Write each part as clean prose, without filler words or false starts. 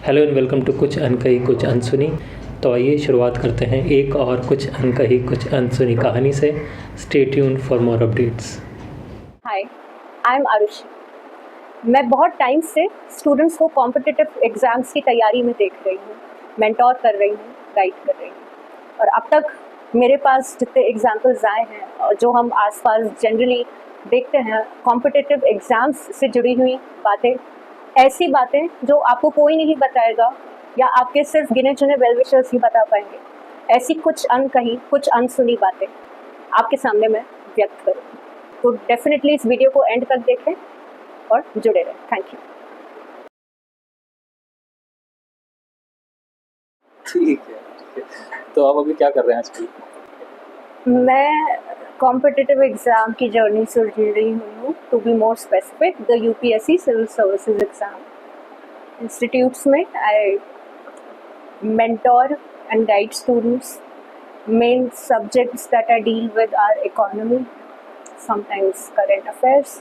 Hello and welcome to कुछ अनकही कुछ अनसुनी। तो आइए शुरुआत करते हैं एक और कुछ अनकही कुछ अनसुनी कहानी से। Stay tuned for more updates. Hi, I am Arushi. मैं बहुत टाइम से स्टूडेंट्स को कॉम्पिटिटिव एग्ज़ाम्स की तैयारी में देख रही हूँ, मेंटोर कर रही हूँ, गाइड कर रही हूँ। और अब तक मेरे पास जितने एग्जाम्पल्स आए हैं और जो हम आसपास जनरली देखते हैं कॉम्पिटिटिव एग्ज़ाम्स से जुड़ी हुई बातें, ऐसी बातें जो आपको कोई नहीं बताएगा या आपके सिर्फ गिने चुने वेल विशर्स ही बता पाएंगे, ऐसी कुछ अनकही कुछ अनसुनी बातें आपके सामने मैं व्यक्त करूँ। तो डेफिनेटली इस वीडियो को एंड तक देखें और जुड़े रहें। Thank you. ठीक है। तो आप अभी क्या कर रहे हैं आजकल? मैं कॉम्पिटिटिव एग्ज़ाम की जर्नी से जुड़ी हुई हूँ। To be more specific, the UPSC civil services exam institutes में I mentor and guide students. Main subjects that I deal with are economy, sometimes current affairs.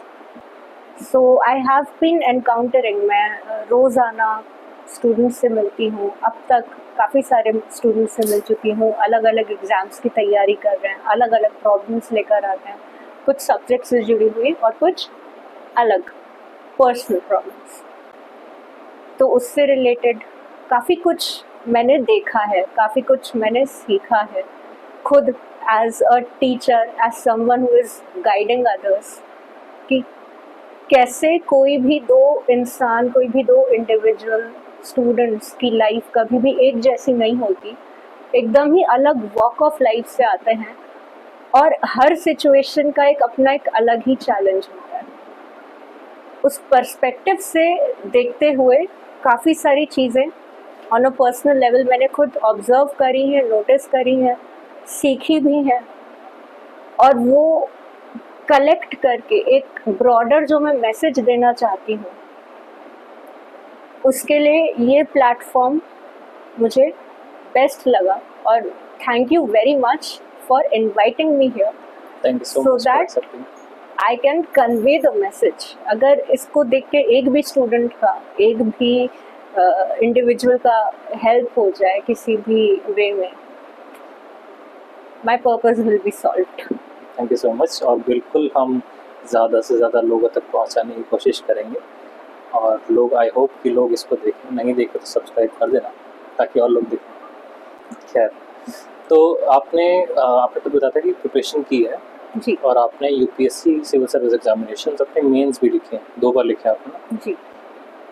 So I have been encountering, मैं रोज़ाना students से मिलती हूँ। अब तक काफ़ी सारे स्टूडेंट्स से मिल चुकी हूँ। अलग अलग एग्ज़ाम्स की तैयारी कर रहे हैं, अलग अलग प्रॉब्लम्स लेकर आते हैं, कुछ सब्जेक्ट्स से जुड़ी हुई और कुछ अलग पर्सनल प्रॉब्लम्स। तो उससे रिलेटेड काफ़ी कुछ मैंने देखा है, काफ़ी कुछ मैंने सीखा है खुद as a teacher, as someone who is guiding others, कि कैसे कोई भी दो इंसान, कोई भी दो इंडिविजुअल स्टूडेंट्स की लाइफ कभी भी एक जैसी नहीं होती, एकदम ही अलग वॉक ऑफ लाइफ से आते हैं और हर सिचुएशन का एक अपना एक अलग ही चैलेंज होता है। उस पर्सपेक्टिव से देखते हुए काफ़ी सारी चीज़ें ऑन अ पर्सनल लेवल मैंने खुद ऑब्जर्व करी हैं, नोटिस करी हैं, सीखी भी हैं, और वो कलेक्ट करके एक ब्रॉडर जो मैं मैसेज देना चाहती हूँ, उसके लिए ये प्लेटफॉर्म मुझे बेस्ट लगा। और thank you very much for inviting me here, thank you so so much for that accepting. I can convey the message. अगर इसको देख के एक भी स्टूडेंट का, एक भी इंडिविजुअल का हेल्प हो जाए किसी भी वे में, my purpose will be solved. Thank you so much. और बिल्कुल हम ज़्यादा से ज़्यादा लोगों तक पहुंचाने की कोशिश करेंगे, और लोग, आई होप कि लोग इसको देखें। नहीं देखे तो सब्सक्राइब कर देना ताकि और लोग देखें। खैर, तो आपने तो बताया था कि प्रिपरेशन की है जी और आपने यूपीएससी सिविल सर्विस एग्जामिनेशन अपने मेंस भी लिखे हैं, 2 बार लिखे आपने ना? जी।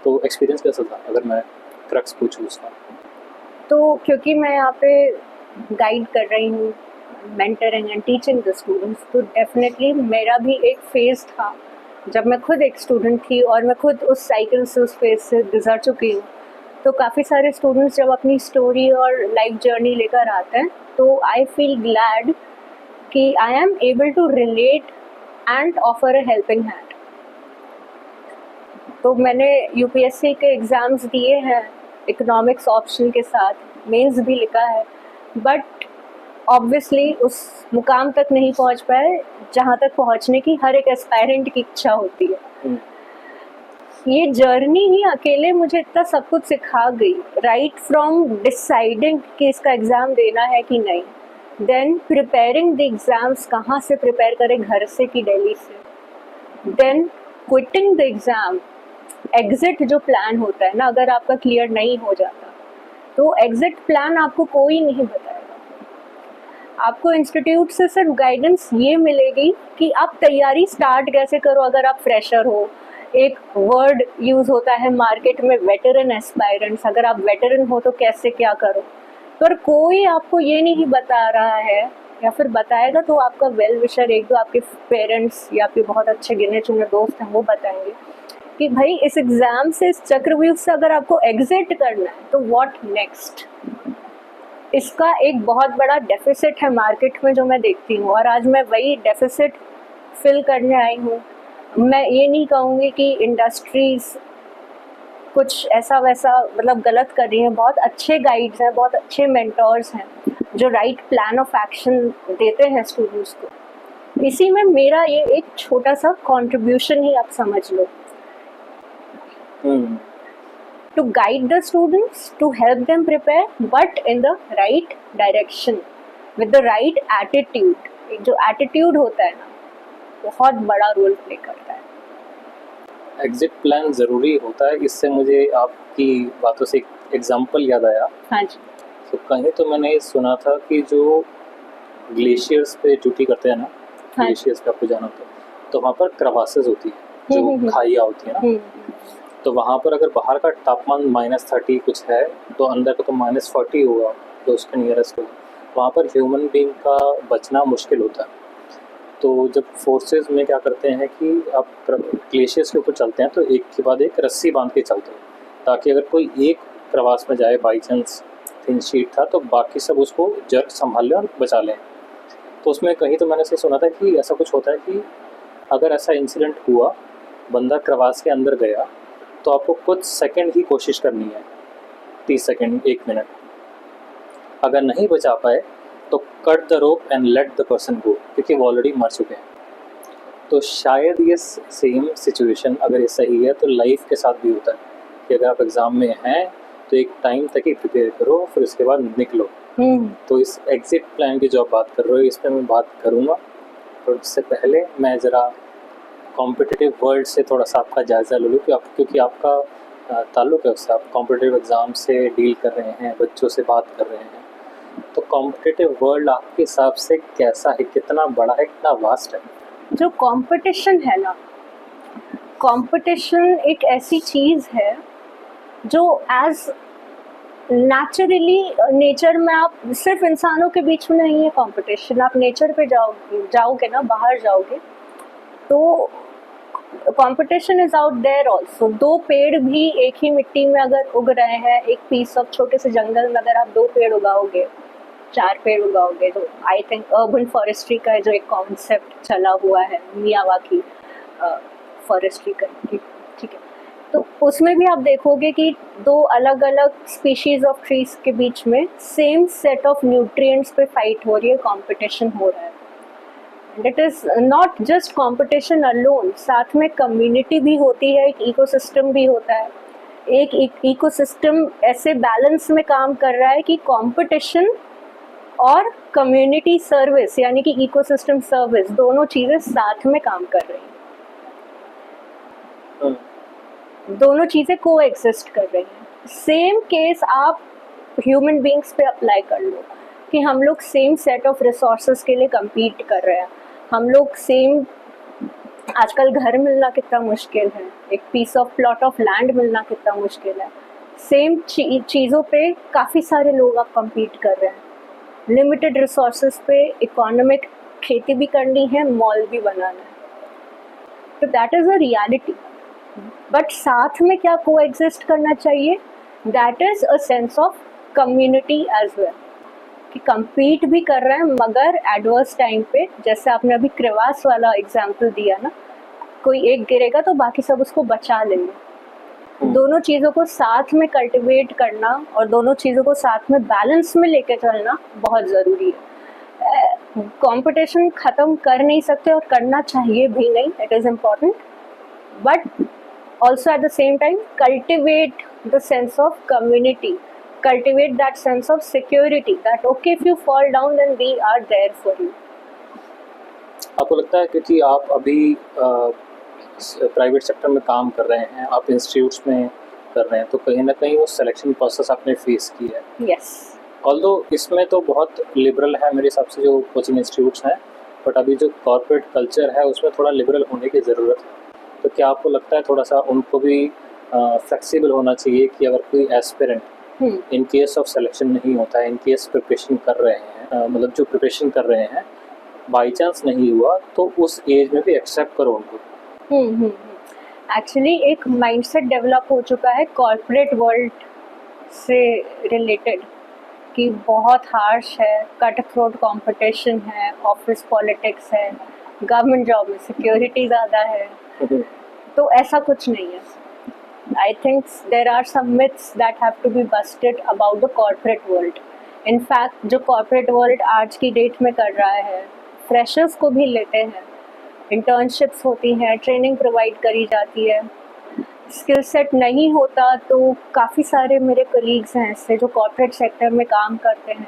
तो एक्सपीरियंस कैसा था, अगर मैं क्रक्स पूछूँ उसका? तो क्योंकि मैं यहाँ पे गाइड कर रही हूँ, mentoring and teaching the students, तो डेफिनेटली मेरा भी एक फेज़ था जब मैं खुद एक स्टूडेंट थी और मैं खुद उस साइकिल से, उस फेज़ से गुजर चुकी हूँ। तो काफ़ी सारे स्टूडेंट्स जब अपनी स्टोरी और लाइफ जर्नी लेकर आते हैं, तो आई फील ग्लैड कि I am able to relate and offer a helping hand. तो मैंने यूपीएससी के एग्ज़ाम्स दिए हैं इकोनॉमिक्स ऑप्शन के साथ, मेंस भी लिखा है, बट ऑब्वियसली उस मुकाम तक नहीं पहुंच पाए जहां तक पहुंचने की हर एक एस्पायरेंट की इच्छा होती है। ये जर्नी ही अकेले मुझे इतना सब कुछ सिखा गई, राइट फ्रॉम डिसाइडिंग कि इसका एग्ज़ाम देना है कि नहीं, देन प्रिपेयरिंग द एग्ज़ाम्स, कहाँ से प्रिपेयर करें, घर से कि दिल्ली से, then quitting the exam, exit जो प्लान होता है ना, अगर आपका क्लियर नहीं हो जाता तो एग्ज़िट प्लान आपको कोई नहीं बताएगा। आपको इंस्टीट्यूट से सिर्फ गाइडेंस ये मिलेगी कि आप तैयारी स्टार्ट कैसे करो अगर आप फ्रेशर हो। एक वर्ड यूज़ होता है मार्केट में, वेटरन एस्पायरेंट्स, अगर आप वेटरन हो तो कैसे क्या करो। पर कोई आपको ये नहीं बता रहा है, या फिर बताएगा तो आपका वेल विशर, एक दो आपके पेरेंट्स या आपके बहुत अच्छे गिने चुने दोस्त हैं, वो बताएंगे कि भाई इस एग्ज़ाम से, इस चक्रव्यूह से अगर आपको एग्जिट करना है तो व्हाट नेक्स्ट। इसका एक बहुत बड़ा डेफिसिट है मार्केट में जो मैं देखती हूँ, और आज मैं वही डेफिसिट फिल करने आई हूँ। मैं ये नहीं कहूँगी कि इंडस्ट्रीज़ कुछ ऐसा वैसा मतलब गलत कर रही हैं, बहुत अच्छे गाइड्स हैं, बहुत अच्छे मेंटोर्स हैं जो राइट प्लान ऑफ एक्शन देते हैं स्टूडेंट्स को। इसी में मेरा ये एक छोटा सा कंट्रीब्यूशन ही आप समझ लो। to guide the students, to help them prepare, but in the right direction, with the right attitude. जो attitude होता है ना, बहुत बड़ा रोल प्ले करता है. एग्जिट प्लान ज़रूरी होता है. इससे मुझे आपकी बातों से एक एग्जांपल याद आया. हाँ जी. तो कहीं तो मैंने सुना था कि जो ग्लेशियर्स पे ड्यूटी करते हैं ना, हाँ. ग्लेशियर्स पे आपको जाना होता है, तो वहाँ पर क्रवासेस होती है, जो खाइयाँ होती है ना, तो वहाँ पर अगर बाहर का तापमान -30 कुछ है, तो अंदर का तो -40 होगा, तो उसके नियरेस्ट होगा. वहाँ पर ह्यूमन बीइंग का बचना मुश्किल होता है. तो जब फोर्सेस में क्या करते हैं कि आप ग्लेशियर्स के ऊपर चलते हैं तो एक के बाद एक रस्सी बांध के चलते हैं, ताकि अगर कोई एक प्रवास में जाए, बाई चांस थिन शीट था, तो बाकी सब उसको जर्क संभाल लें और बचा लें. तो उसमें कहीं तो मैंने से सुना था कि ऐसा कुछ होता है कि अगर ऐसा इंसिडेंट हुआ, बंदा प्रवास के अंदर गया, तो आपको कुछ सेकंड ही कोशिश करनी है, 30 सेकंड, 1 मिनट. अगर नहीं बचा पाए तो cut the rope and let the person गो, क्योंकि वो ऑलरेडी मर चुके हैं. तो शायद ये सेम सिचुएशन अगर ये सही है तो लाइफ के साथ भी होता है कि अगर आप एग्ज़ाम में हैं तो एक टाइम तक ही प्रिपेयर करो, फिर उसके बाद निकलो. तो इस एग्जिट प्लान की जो आप बात कर रहे हो, इस पर मैं बात करूँगा. और उससे पहले मैं ज़रा कॉम्पिटिटिव वर्ल्ड से थोड़ा सा आपका जायज़ा ले लूँ कि क्योंकि आपका ताल्लुक़ है उससे, आप कॉम्पिटिटिव एग्ज़ाम से डील कर रहे हैं, बच्चों से बात कर रहे हैं. तो कॉम्पिटिटिव वर्ल्ड आपके हिसाब से कैसा है, कितना बड़ा है, कितना वास्ट है? जो कंपटीशन है ना, कंपटीशन एक ऐसी चीज़ है जो एज नेचुरली नेचर में, आप सिर्फ इंसानों के बीच में नहीं है कंपटीशन. आप नेचर पे जाओगे ना, बाहर जाओगे तो competition is out there also. 2 पेड़ भी एक ही मिट्टी में अगर उग रहे हैं, एक पीस ऑफ छोटे से जंगल में अगर आप 2 पेड़ उगाओगे, 4 पेड़ उगाओगे, तो आई थिंक अर्बन फॉरेस्ट्री का जो एक कॉन्सेप्ट चला हुआ है, मियावाकी फॉरेस्ट्री का, ठीक है, तो उसमें भी आप देखोगे कि 2 अलग अलग स्पीशीज ऑफ ट्रीज के बीच में सेम सेट ऑफ न्यूट्रिएंट्स पे फाइट हो रही है, कंपटीशन हो रहा है. It is not just competition alone, साथ में कम्युनिटी भी होती है, एक इकोसिस्टम भी होता है. एक इकोसिस्टम ऐसे बैलेंस में काम कर रहा है कि कंपटीशन और कम्युनिटी सर्विस, यानी कि इकोसिस्टम सर्विस, दोनों चीज़ें साथ में काम कर रही हैं. दोनों चीज़ें को एग्जिस्ट कर रही हैं. सेम केस आप ह्यूमन बींग्स पे अप्लाई कर लो कि हम लोग सेम सेट ऑफ रिसोर्सेज के लिए compete कर रहे हैं. हम लोग सेम, आजकल घर मिलना कितना मुश्किल है, एक piece of plot of land मिलना कितना मुश्किल है. सेम चीज़ों पे काफ़ी सारे लोग आप compete कर रहे हैं. लिमिटेड रिसोर्सेज पे इकोनॉमिक खेती भी करनी है, मॉल भी बनाना है. तो that is a reality. But साथ में क्या को एग्जिस्ट करना चाहिए, that is a sense of community as well, कि compete भी कर रहे हैं मगर एडवर्स टाइम पे, जैसे आपने अभी क्रेवास वाला एग्जाम्पल दिया ना, कोई एक गिरेगा तो बाकी सब उसको बचा लेंगे. दोनों चीज़ों को साथ में कल्टिवेट करना और दोनों चीज़ों को साथ में बैलेंस में लेके चलना बहुत ज़रूरी है. कंपटीशन ख़त्म कर नहीं सकते और करना चाहिए भी नहीं, it is important, but also at the same time cultivate the sense of community, cultivate that sense of security, that okay, if you fall down then we are there for you. आपको लगता है क्योंकि आप अभी private sector में काम कर रहे हैं, आप इंस्टीट्यूट्स में कर रहे हैं, तो कहीं ना कहीं वो सिलेक्शन प्रोसेस आपने फेस की है? Yes. ऑल्दो इसमें तो बहुत लिबरल है मेरे हिसाब से जो कोचिंग इंस्टीट्यूट्स हैं, बट अभी जो कॉर्पोरेट कल्चर है उसमें थोड़ा लिबरल होने की ज़रूरत है. तो क्या आपको लगता है थोड़ा सा उनको भी फ्लेक्सिबल होना चाहिए कि अगर कोई aspirant in case of selection नहीं होता है, इन केस प्रिपरेशन कर रहे हैं, मतलब जो प्रिपरेशन कर रहे हैं, बाई चांस नहीं हुआ, तो उस एज में भी एक्सेप्ट करो उनको? एक्चुअली एक माइंडसेट डेवलप हो चुका है कॉर्पोरेट वर्ल्ड से रिलेटेड कि बहुत हार्श है, कट थ्रोट कॉम्पिटिशन है, ऑफिस पॉलिटिक्स है, गवर्नमेंट जॉब में सिक्योरिटी ज़्यादा है. तो ऐसा कुछ नहीं है. I think there are some myths that have to be busted about the corporate world. In fact जो कॉर्पोरेट वर्ल्ड आज की डेट में कर रहा है, फ्रेशर्स को भी लेते हैं, इंटर्नशिप्स होती हैं, ट्रेनिंग प्रोवाइड करी जाती है, स्किल सेट नहीं होता तो काफ़ी सारे मेरे कलीग्स हैं ऐसे जो कॉर्पोरेट सेक्टर में काम करते हैं,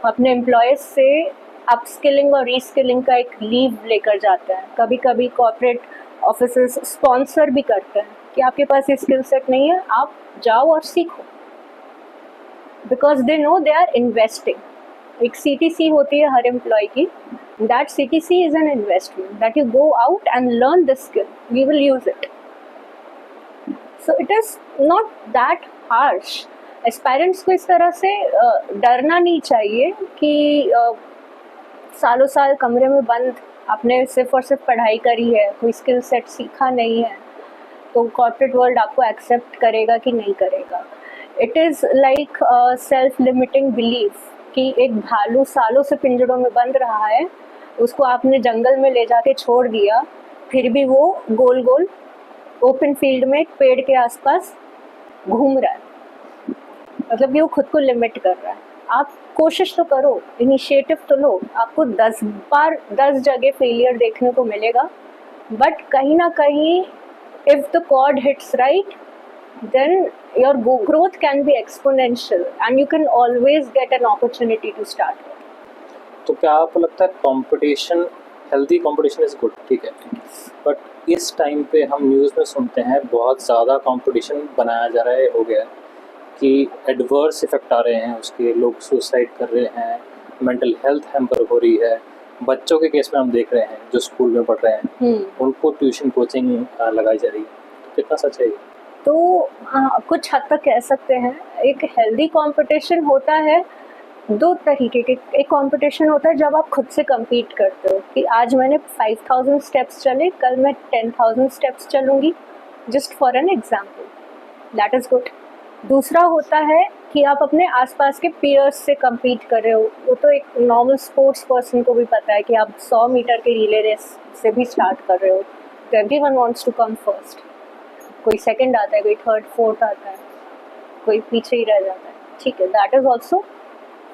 अपने एम्प्लॉयज़ से अपस्किलिंग और रीस्किलिंग का एक लीव लेकर जाते हैं। कभी कभी कॉर्पोरेट ऑफिसेस स्पॉन्सर भी करते हैं कि आपके पास ये स्किल सेट नहीं है, आप जाओ और सीखो, because they know they are investing. एक CTC होती है हर एम्प्लॉय की, that CTC is an investment, that you go out and learn the skill, we will use it. So it is not that harsh. Aspirants को इस तरह से डरना नहीं चाहिए कि सालों साल कमरे में बंद आपने सिर्फ और सिर्फ पढ़ाई करी है, कोई स्किल सेट सीखा नहीं है, तो कॉर्पोरेट वर्ल्ड आपको एक्सेप्ट करेगा कि नहीं करेगा। It is like self limiting belief कि एक भालू सालों से पिंजड़ों में बंद रहा है, उसको आपने जंगल में ले जाके छोड़ दिया, फिर भी वो गोल गोल ओपन फील्ड में एक पेड़ के आसपास घूम रहा है, मतलब कि वो खुद को लिमिट कर रहा है। आप कोशिश तो करो, इनिशिएटिव तो लो, आपको 10 बार 10 जगह फेलियर देखने को मिलेगा, बट कहीं ना कहीं if the chord hits right then your growth can be exponential and you can always get an opportunity to start with. तो क्या आपको लगता है competition, healthy competition is good, ठीक है, बट इस टाइम पे हम न्यूज़ में सुनते हैं बहुत ज़्यादा कंपटीशन बनाया जा रहा है, हो गया है कि एडवर्स इफेक्ट आ रहे हैं उसके, लोग सुसाइड कर रहे हैं, मेंटल हेल्थ हैम्पर हो रही है। बच्चों के केस में हम देख रहे हैं जो स्कूल में पढ़ रहे हैं उनको ट्यूशन कोचिंग लगाई जा रही है, तो कितना सच है ये? तो कुछ हद तक कह सकते हैं। एक हेल्दी कंपटीशन होता है दो तरीके के। एक कंपटीशन होता है जब आप खुद से compete करते हो कि आज मैंने 5000 स्टेप्स चले, कल मैं 10,000 स्टेप्स चलूँगी, just for an example, that is good. दूसरा होता है कि आप अपने आसपास के पीयर्स से compete कर रहे हो। वो तो एक नॉर्मल स्पोर्ट्स पर्सन को भी पता है कि आप 100 मीटर के रिले रेस से भी स्टार्ट कर रहे हो, तो everyone wants to come first. कोई सेकंड आता है, कोई थर्ड फोर्थ आता है, कोई पीछे ही रह जाता है, ठीक है, that is also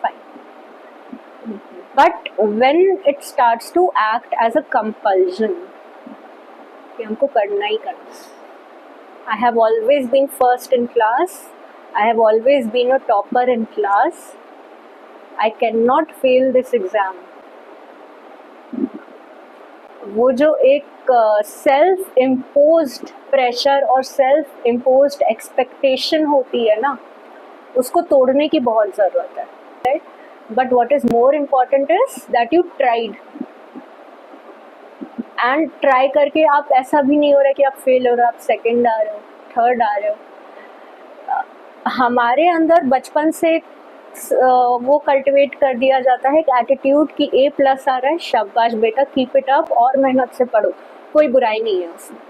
fine. But when it starts to act as a compulsion कि हमको करना ही करना। I have always been first in class, I have always been a topper in class, I can not fail this exam. वो जो एक self imposed pressure और self imposed expectation होती है ना, उसको तोड़ने की बहुत ज़रूरत है, right? But what is more important is that you tried, and try करके आप ऐसा भी नहीं हो रहा है कि आप फेल हो रहे हो, आप सेकंड आ रहे हो, थर्ड आ रहे हो। हमारे अंदर बचपन से वो कल्टिवेट कर दिया जाता है एक एटीट्यूड कि A+ आ रहा है, शाबाश बेटा, कीप इट अप और मेहनत से पढ़ो, कोई बुराई नहीं है उसमें,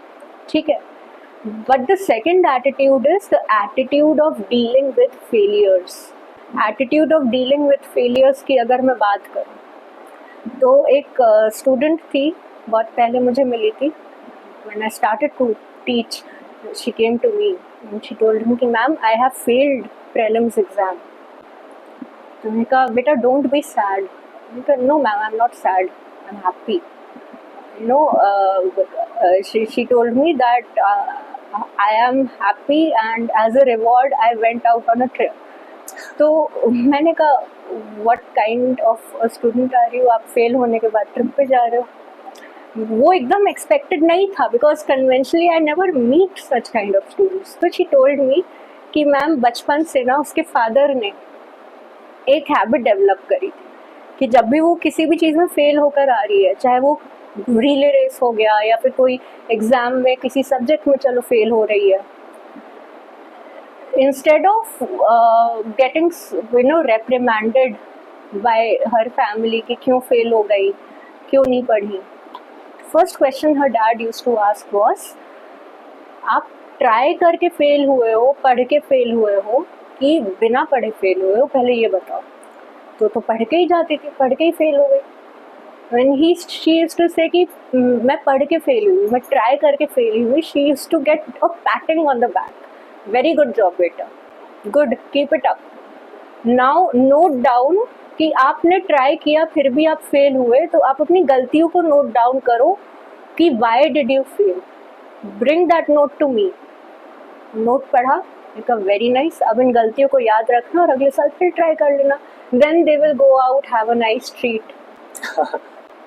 ठीक है। But the second attitude is the attitude of dealing with failures. Attitude of dealing with failures की अगर मैं बात करूँ तो एक स्टूडेंट थी, बहुत पहले मुझे मिली थी, when I started to teach, she came to me and she told me कि ma'am I have failed prelims exam. तो मैंने कहा बेटा डोंट बी सैड। मैंने कहा no ma'am, I am not sad, I am happy. She told me that I am happy and as a reward I went out on a trip. तो मैंने कहा what kind of a student are you, आप fail होने के बाद trip पे जा रहे हो। वो एकदम एक्सपेक्टेड नहीं था, because conventionally I never meet such kind of students. तो शी टोल्ड मी कि मैम बचपन से ना उसके फादर ने एक हैबिट डेवलप करी थी कि जब भी वो किसी भी चीज़ में फेल होकर आ रही है, चाहे वो रिले रेस हो गया या फिर कोई एग्जाम में किसी सब्जेक्ट में चलो फेल हो रही है, instead of getting reprimanded by her family कि क्यों फेल हो गई, क्यों नहीं पढ़ी, first question her dad used to ask was, आप ट्राई करके फेल हुए हो, पढ़ के फेल हुए हो कि बिना पढ़े फेल हुए हो, पहले ये बताओ। तो पढ़ के ही जाती थी, पढ़ के ही फेल हो गई। When she used to say कि मैं पढ़ के फेल हुई, मैं ट्राई करके फेल हुई, she used to get a patting on the back, very good job बेटा, good, keep it up। Now note down कि आपने ट्राई किया फिर भी आप फेल हुए, तो आप अपनी गलतियों को नोट डाउन करो कि why did you fail, bring that note to me, note पढ़ा, एक वेरी नाइस, अब इन गलतियों को याद रखना और अगले साल फिर ट्राई कर लेना, then they will go out, have a nice treat.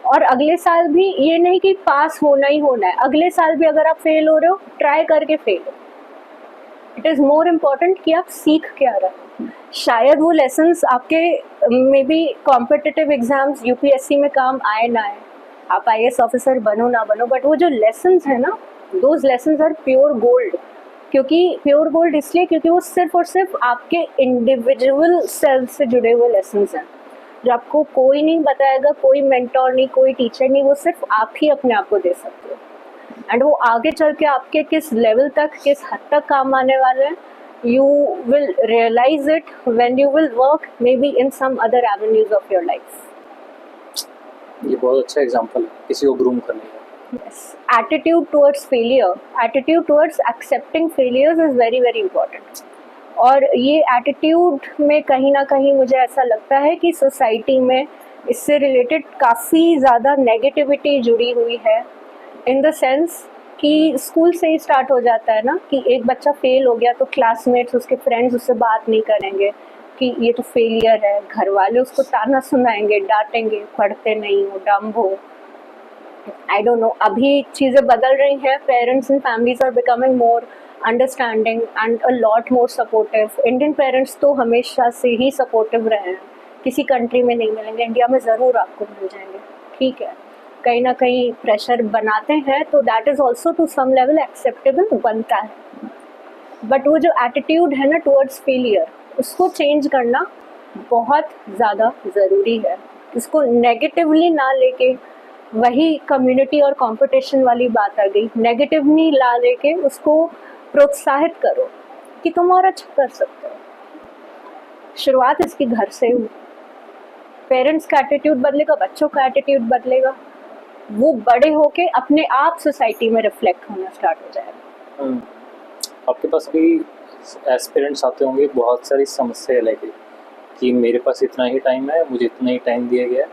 और अगले साल भी ये नहीं कि पास होना ही होना है, अगले साल भी अगर आप फेल हो रहे हो, ट्राई करके फेल हो। इट इज़ मोर इम्पॉर्टेंट कि आप सीख क्या रहे हो। शायद वो लेसन्स आपके may be competitive exams UPSC में काम आए ना आए, आप आईएएस ऑफिसर बनो ना बनो, बट वो जो लेसन्स है ना, those lessons are pure gold. क्योंकि प्योर गोल्ड इसलिए क्योंकि वो सिर्फ और सिर्फ आपके इंडिविजुअल सेल्फ से जुड़े हुए लेसन्स हैं, जो आपको कोई नहीं बताएगा, कोई मेंटोर नहीं, कोई टीचर नहीं, वो सिर्फ आप ही अपने आप को दे सकते हो। एंड वो आगे चल के आपके किस लेवल तक, किस हद तक काम आने वाले हैं, you will realise it when you will work may be in some other avenues of your life. ये बहुत अच्छा एग्जांपल है किसी को ग्रूम करने का। Yes. Attitude towards failure, attitude towards accepting failures is very very important. और ये एटीट्यूड में कहीं ना कहीं मुझे ऐसा लगता है कि सोसाइटी में इससे रिलेटेड काफ़ी ज़्यादा नेगेटिविटी जुड़ी हुई है, इन द सेंस कि स्कूल से ही स्टार्ट हो जाता है ना कि एक बच्चा फेल हो गया तो क्लासमेट्स, उसके फ्रेंड्स उससे बात नहीं करेंगे कि ये तो फेलियर है, घर वाले उसको ताना सुनाएंगे, डांटेंगे, पढ़ते नहीं हो, डम हो। आई डोंट नो, अभी चीज़ें बदल रही हैं, parents and families are becoming more understanding and a lot more supportive. Indian parents तो हमेशा से ही सपोर्टिव रहे हैं, किसी कंट्री में नहीं मिलेंगे, इंडिया में ज़रूर आपको मिल जाएंगे, ठीक है। कहीं ना कहीं प्रेशर बनाते हैं तो that is also to some level acceptable बनता है, बट वो जो एटीट्यूड है ना टुवर्ड्स फेलियर, उसको चेंज करना बहुत ज़्यादा ज़रूरी है। इसको नेगेटिवली ना लेके, वही कम्युनिटी और कंपटीशन वाली बात आ गई, नेगेटिवली ला लेके उसको प्रोत्साहित करो कि तुम और अच्छा कर सकते हो। शुरुआत इसकी घर से हुई, पेरेंट्स का एटीट्यूड बदलेगा, बच्चों का एटीट्यूड बदलेगा, वो बड़े होके अपने आप सोसाइटी में रिफ्लेक्ट होना स्टार्ट हो जाएगा। आपके पास भी एस्पिरेंट्स आते होंगे बहुत सारी समस्या लेके कि मेरे पास इतना ही टाइम है, मुझे इतना ही टाइम दिया गया है,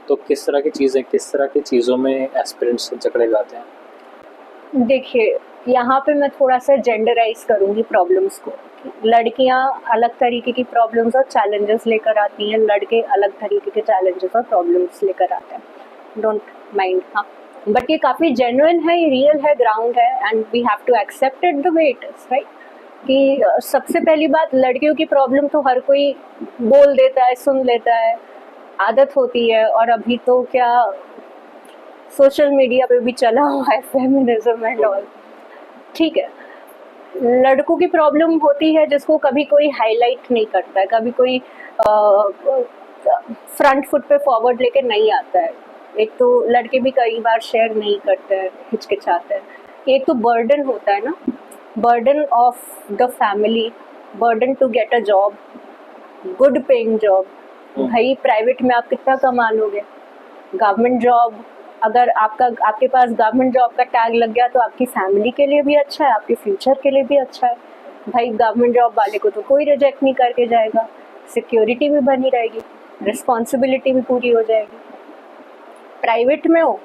तो किस तरह की चीज़ें, किस तरह की चीज़ों में एस्पिरेंट्स जकड़े जाते हैं? देखिए, यहाँ पे मैं थोड़ा सा जेंडराइज करूँगी प्रॉब्लम्स को। लड़कियाँ अलग तरीके की प्रॉब्लम्स और चैलेंजेस लेकर आती हैं, लड़के अलग तरीके के चैलेंजेस और प्रॉब्लम्स लेकर आते हैं, डोंट माइंड। हाँ, बट ये काफ़ी जेन्युइन है, ये रियल है, ग्राउंड है, and we have to accept it the way it is, right. कि सबसे पहली बात, लड़कियों की प्रॉब्लम तो हर कोई बोल देता है, सुन लेता है, आदत होती है। और अभी तो क्या सोशल मीडिया पे भी चला हुआ है फेमिनिज्म एंड ऑल, ठीक है। लड़कों की प्रॉब्लम होती है जिसको कभी कोई हाईलाइट नहीं करता है, कभी कोई फ्रंट फुट पे फॉरवर्ड लेके नहीं आता है। एक तो लड़के भी कई बार शेयर नहीं करते हैं, हिचकिचाते हैं। एक तो बर्डन होता है ना, burden of the family, burden to get a job, good paying job. भाई प्राइवेट में आप कितना कमा लोगे, गवर्नमेंट जॉब अगर आपके पास गवर्नमेंट जॉब का टैग लग गया तो आपकी फैमिली के लिए भी अच्छा है, आपके फ्यूचर के लिए भी अच्छा है। भाई गवर्नमेंट जॉब वाले को तो कोई रिजेक्ट नहीं करके जाएगा, सिक्योरिटी भी बनी रहेगी, रिस्पॉन्सिबिलिटी भी पूरी हो जाएगी। प्राइवेट में हो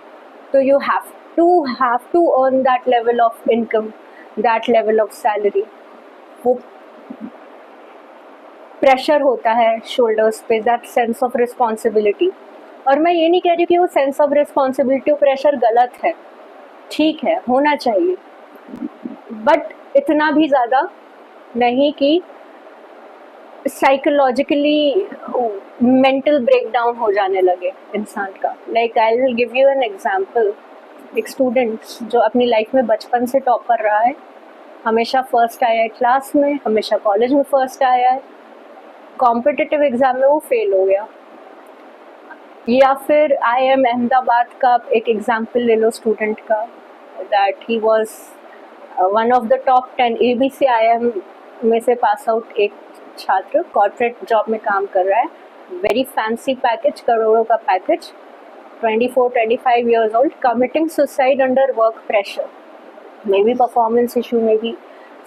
तो you have to earn that level of income, that level of salary. वो प्रेशर होता है शोल्डर्स पे, दैट सेंस ऑफ रिस्पॉन्सिबिलिटी। और मैं ये नहीं कह रही कि वो सेंस ऑफ रिस्पॉन्सिबिलिटी और प्रेशर गलत है, ठीक है, होना चाहिए, बट इतना भी ज़्यादा नहीं कि साइकोलॉजिकली मेंटल ब्रेकडाउन हो जाने लगे इंसान का। Like I will give you an example. एक स्टूडेंट जो अपनी लाइफ में बचपन से टॉपर रहा है, हमेशा फर्स्ट आया है क्लास में, हमेशा कॉलेज में फर्स्ट आया है, कॉम्पिटिटिव एग्ज़ाम में वो फेल हो गया। या फिर IIM अहमदाबाद का एक एग्जाम्पल ले लो स्टूडेंट का, that he was one of the top 10 ABC IIM में से पास आउट एक छात्र, कॉर्पोरेट जॉब में काम कर रहा है, वेरी फैंसी पैकेज, करोड़ों का package, 24-25 years old, committing suicide under work pressure, may be performance issue में भी।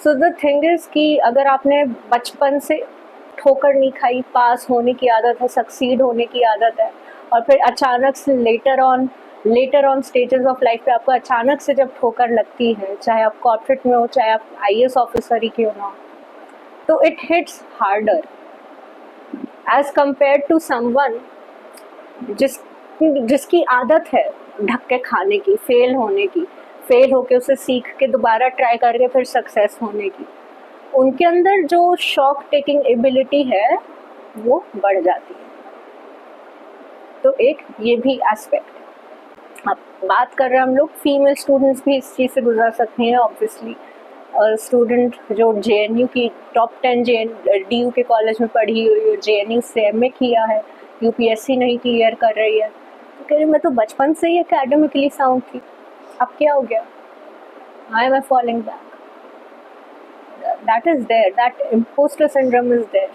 सो द थिंग इज़ कि अगर आपने बचपन से ठोकर नहीं खाई, पास होने की आदत है, सक्सीड होने की आदत है, और फिर अचानक से later on later on stages of life पे आपको अचानक से जब ठोकर लगती है, चाहे आप कॉर्पोरेट में हो, चाहे आप आईएएस ऑफिसर ही क्यों ना हो, तो it hits harder as compare to someone जिसकी आदत है ढक के खाने की, फेल होने की, फेल होके उसे सीख के दोबारा ट्राई करके फिर सक्सेस होने की। उनके अंदर जो शॉक टेकिंग एबिलिटी है वो बढ़ जाती है। तो एक ये भी एस्पेक्ट। अब बात कर रहे हैं हम लोग, फीमेल स्टूडेंट्स भी इस चीज़ से गुजर सकते हैं ऑब्वियसली। स्टूडेंट जो JNU की टॉप 10 DU के कॉलेज में पढ़ी हुई है, JNU से MA किया है, UPSC नहीं क्लियर कर रही है, तो कह रही मैं तो बचपन से ही एकेडमिकली साउंड थी, अब क्या हो गया, I am falling back. That is there, that impostor syndrome is there.